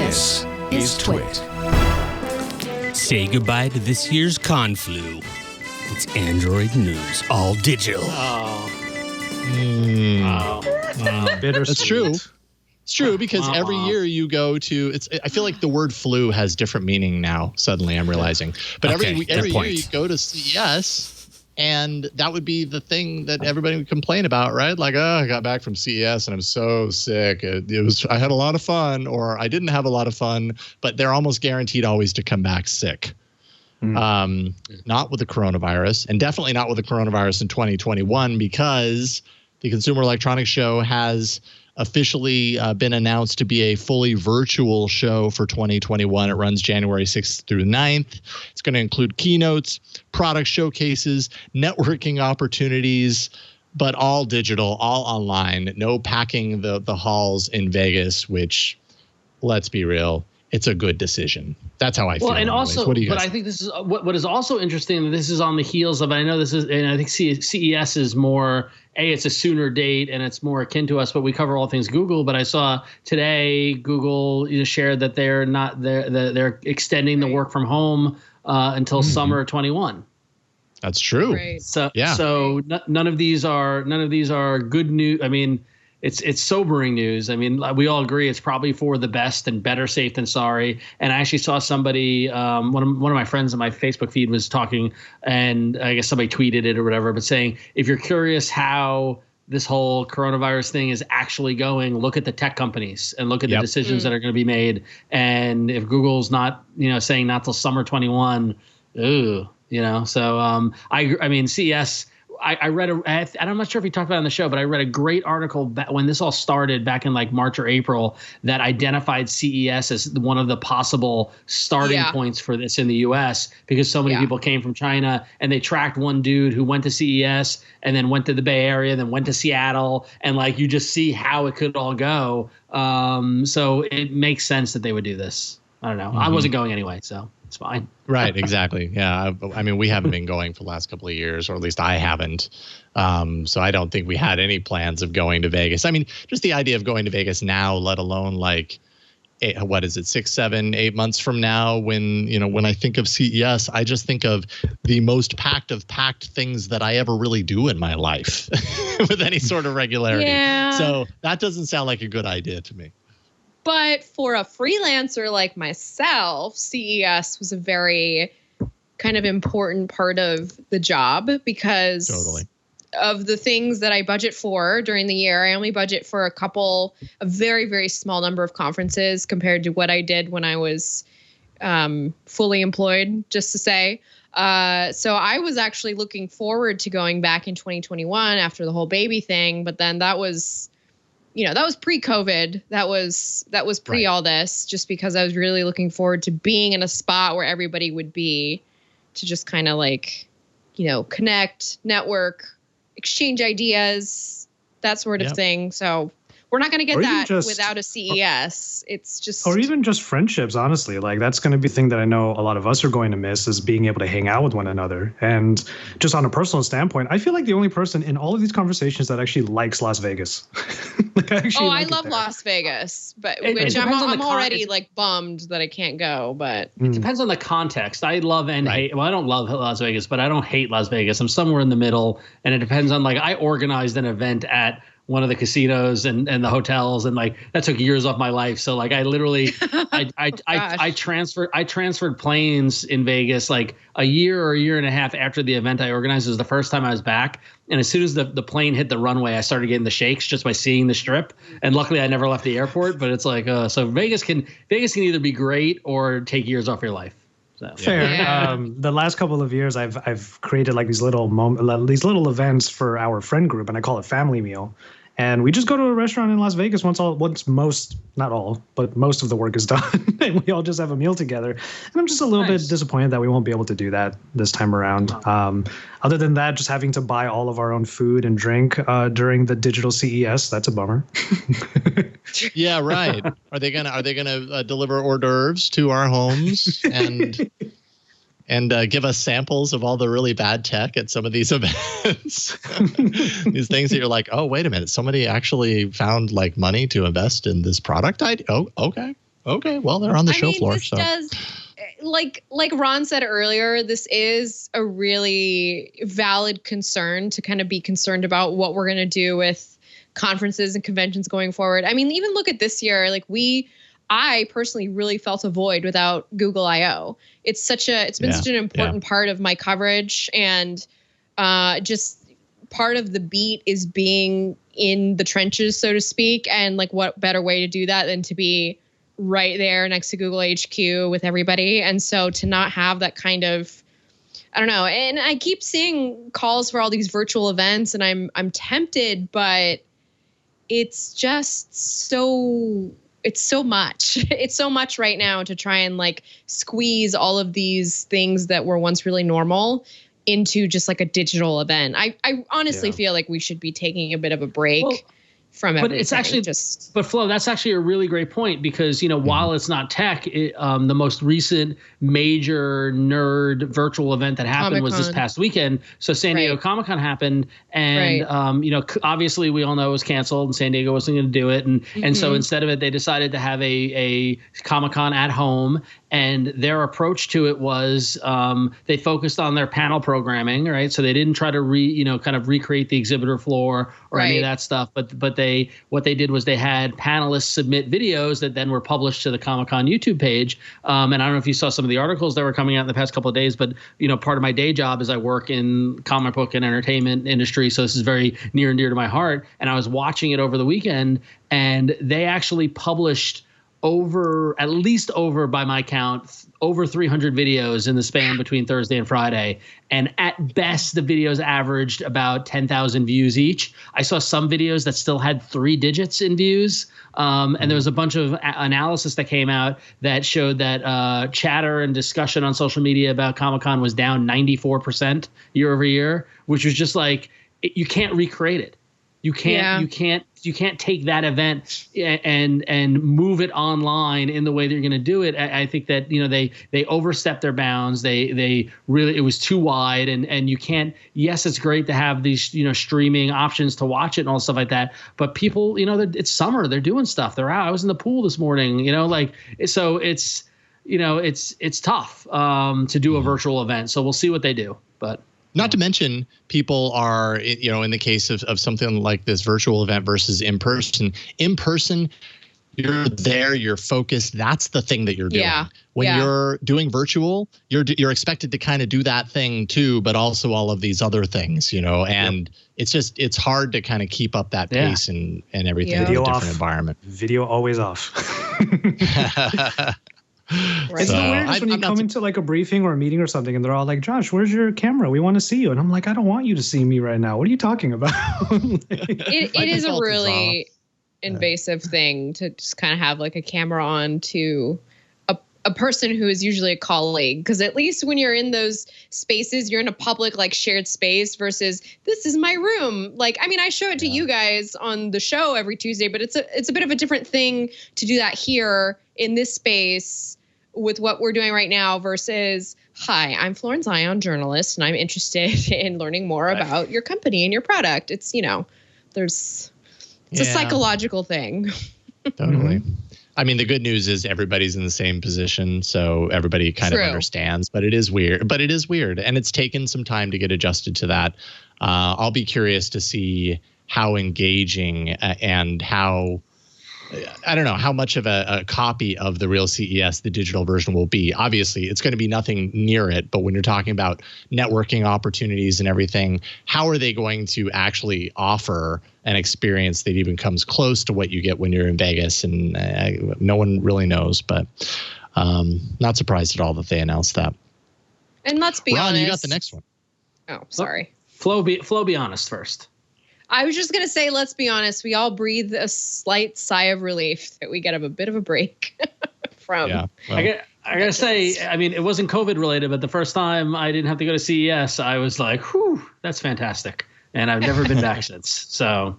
This is TWiT. Say goodbye to this year's Conflu. It's Android news, all digital. Bittersweet. That's true. It's true because every year you go to I feel like the word flu has different meaning now. Suddenly, I'm realizing. But every year you go to CES, and that would be the thing that everybody would complain about, right? Like, oh, I got back from CES and I'm so sick. I had a lot of fun, or I didn't have a lot of fun. But they're almost guaranteed always to come back sick. Not with the coronavirus, and definitely not with the coronavirus in 2021, because the Consumer Electronics Show has officially been announced to be a fully virtual show for 2021. It runs January 6th through 9th. It's going to include keynotes, product showcases, networking opportunities, but all digital, all online. No packing the halls in Vegas, which, let's be real, it's a good decision. That's how I feel. Well, and anyways. also, but I think this is what is also interesting. This is on the heels of, I know this is, and I think CES is more, it's a sooner date and it's more akin to us, but we cover all things Google. But I saw today Google shared that they're extending the work from home until summer 21. That's true. Right. So none of these are good news. I mean, it's sobering news. I mean, we all agree it's probably for the best and better safe than sorry. And I actually saw somebody, one of my friends on my Facebook feed was talking, and I guess somebody tweeted it or whatever, but saying, if you're curious how this whole coronavirus thing is actually going, look at the tech companies and look at the decisions that are going to be made. And if Google's not, saying not till summer 21, so I mean, CES. I read I'm not sure if he talked about it on the show, but I read a great article when this all started back in like March or April that identified CES as one of the possible starting points for this in the US, because so many people came from China, and they tracked one dude who went to CES and then went to the Bay Area, then went to Seattle, and like you just see how it could all go. So it makes sense that they would do this. I don't know. I wasn't going anyway, so it's fine. Right, exactly. Yeah, I mean, we haven't been going for the last couple of years, or at least I haven't. So I don't think we had any plans of going to Vegas. I mean, just the idea of going to Vegas now, let alone like, 6, 7, 8 months from now, when I think of CES, I just think of the most packed of packed things that I ever really do in my life with any sort of regularity. Yeah. So that doesn't sound like a good idea to me. But for a freelancer like myself, CES was a very kind of important part of the job, because of the things that I budget for during the year. I only budget for a very, very small number of conferences compared to what I did when I was fully employed, just to say. So I was actually looking forward to going back in 2021 after the whole baby thing. But then that was pre-COVID. That was pre all this, just because I was really looking forward to being in a spot where everybody would be, to just kind of like, connect, network, exchange ideas, that sort of thing. So we're not going to get that without a CES. It's just, or even just friendships, honestly. Like, that's going to be a thing that I know a lot of us are going to miss, is being able to hang out with one another. And just on a personal standpoint, I feel like the only person in all of these conversations that actually likes Las Vegas. I love Las Vegas, but I'm already like bummed that I can't go. But it depends on the context. I love and hate. Well, I don't love Las Vegas, but I don't hate Las Vegas. I'm somewhere in the middle, and it depends on, like, I organized an event at one of the casinos and the hotels, and like that took years off my life. So like I literally I transferred planes in Vegas like a year and a half after the event I organized. It was the first time I was back, and as soon as the plane hit the runway, I started getting the shakes just by seeing the strip. And luckily I never left the airport. But it's like so Vegas can either be great or take years off your life. So. Fair. Yeah. The last couple of years, I've created like these little events for our friend group, and I call it Family Meal. And we just go to a restaurant in Las Vegas once most, not all, but most of the work is done. And we all just have a meal together. And I'm just a little bit disappointed that we won't be able to do that this time around. Other than that, just having to buy all of our own food and drink during the digital CES, that's a bummer. Yeah, right. Are they gonna deliver hors d'oeuvres to our homes and give us samples of all the really bad tech at some of these events? These things that you're like, oh, wait a minute, somebody actually found like money to invest in this product. Okay. Okay. Well, they're on the show floor. This does, like Ron said earlier, this is a really valid concern to kind of be concerned about what we're going to do with conferences and conventions going forward. I mean, even look at this year. Like I personally really felt a void without Google I/O. It's been such an important part of my coverage, and just part of the beat is being in the trenches, so to speak. And like, what better way to do that than to be right there next to Google HQ with everybody? And so to not have that kind of, I don't know. And I keep seeing calls for all these virtual events, and I'm tempted, but it's just it's so much. It's so much right now to try and like squeeze all of these things that were once really normal into just like a digital event. I honestly feel like we should be taking a bit of a break from everything. But it's actually but Flo, that's actually a really great point, because, you know, while it's not tech, the most recent major nerd virtual event that happened Comic-Con was this past weekend. So San Diego Comic-Con happened, and you know, obviously we all know it was canceled and San Diego wasn't going to do it, and so instead of it, they decided to have a Comic-Con at home. And their approach to it was they focused on their panel programming, right? So they didn't try to kind of recreate the exhibitor floor or any of that stuff. But what they did was they had panelists submit videos that then were published to the Comic-Con YouTube page. And I don't know if you saw some of the articles that were coming out in the past couple of days, but you know, part of my day job is I work in comic book and entertainment industry, so this is very near and dear to my heart. And I was watching it over the weekend, and they actually published at least by my count, over 300 videos in the span between Thursday and Friday. And at best, the videos averaged about 10,000 views each. I saw some videos that still had 3 digits in views. And there was a bunch of analysis that came out that showed that chatter and discussion on social media about Comic-Con was down 94% year over year, which was just like, you can't recreate it. You can't take that event and move it online in the way that you're going to do it. I think that, you know, they overstepped their bounds. They really, it was too wide, and you can't. Yes, it's great to have these, you know, streaming options to watch it and all stuff like that. But people, you know, it's summer, they're doing stuff. They're out. I was in the pool this morning. You know, like, so it's, you know, it's tough to do a virtual event. So we'll see what they do, but. Not to mention, people are, you know, in the case of something like this virtual event versus in person, you're there, you're focused. That's the thing that you're doing. When you're doing virtual, you're expected to kind of do that thing too, but also all of these other things, you know, and it's hard to kind of keep up that pace and everything in a different environment. Video always off. It's the weirdest when you come into like a briefing or a meeting or something, and they're all like, "Josh, where's your camera? We want to see you." And I'm like, "I don't want you to see me right now. What are you talking about?" It is a really invasive thing to just kind of have like a camera on to a person who is usually a colleague, because at least when you're in those spaces, you're in a public like shared space versus this is my room. Like, I mean, I show it to you guys on the show every Tuesday, but it's a bit of a different thing to do that here in this space with what we're doing right now versus, hi, I'm Florence Ion, journalist, and I'm interested in learning more about your company and your product. It's, you know, it's a psychological thing. Totally. I mean, the good news is everybody's in the same position, so everybody kind of understands, but it is weird. And it's taken some time to get adjusted to that. I'll be curious to see how engaging and how, I don't know, how much of a copy of the real CES the digital version will be. Obviously, it's going to be nothing near it, but when you're talking about networking opportunities and everything, how are they going to actually offer an experience that even comes close to what you get when you're in Vegas? And no one really knows, but not surprised at all that they announced that. And let's be honest. Ron, you got the next one. Oh, sorry. Flo, be honest first. I was just going to say, let's be honest. We all breathe a slight sigh of relief that we get a bit of a break from. Yeah. Well, I got to say, I mean, it wasn't COVID related, but the first time I didn't have to go to CES, I was like, whew, that's fantastic. And I've never been back since. So